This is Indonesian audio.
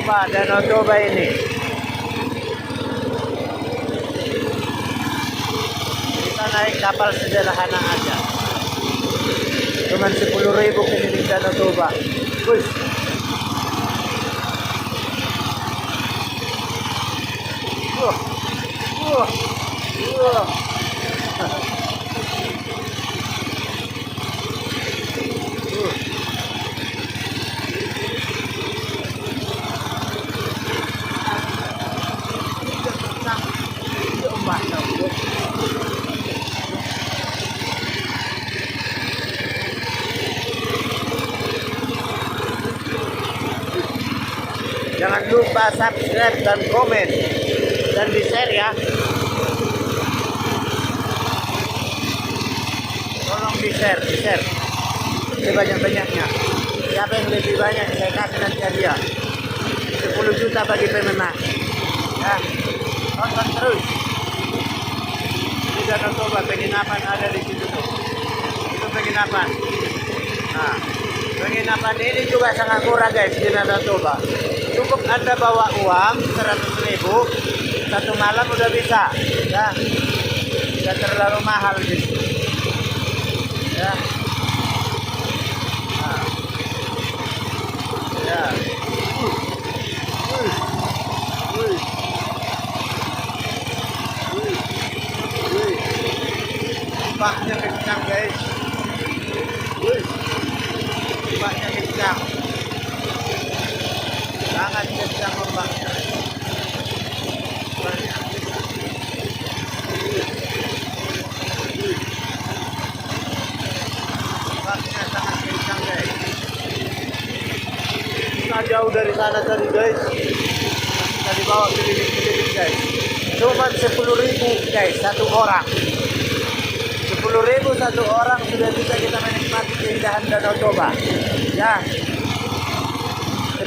Danau Toba ini. Kita naik kapal sederhana aja. Cuman 10.000 keliling Danau Toba. Wih. Wah. Wah. Wah. Jangan lupa subscribe dan komen dan di share ya. Tolong di share sebanyak-banyaknya. Siapa yang lebih banyak saya kasih nanti hadiah 10 juta bagi pemenang. Ya, tonton terus. Di Danau Toba penginapan ada di situ tuh. Itu penginapan. Nah, penginapan ini juga sangat murah guys di Danau Toba. Cukup Anda bawa uang 100.000 satu malam udah bisa, ya. Tidak terlalu mahal gitu, ya. Nah. Ya. Ombaknya kencang guys. Ombaknya kencang. Sangat kencang ombaknya. Ombaknya sangat kencang guys. Kita jauh dari sana tadi guys. Kita dibawa keliling-keliling guys. Cuma 10.000 guys satu orang. 10.000 satu orang sudah bisa kita menikmati keindahan Danau Toba. Ya.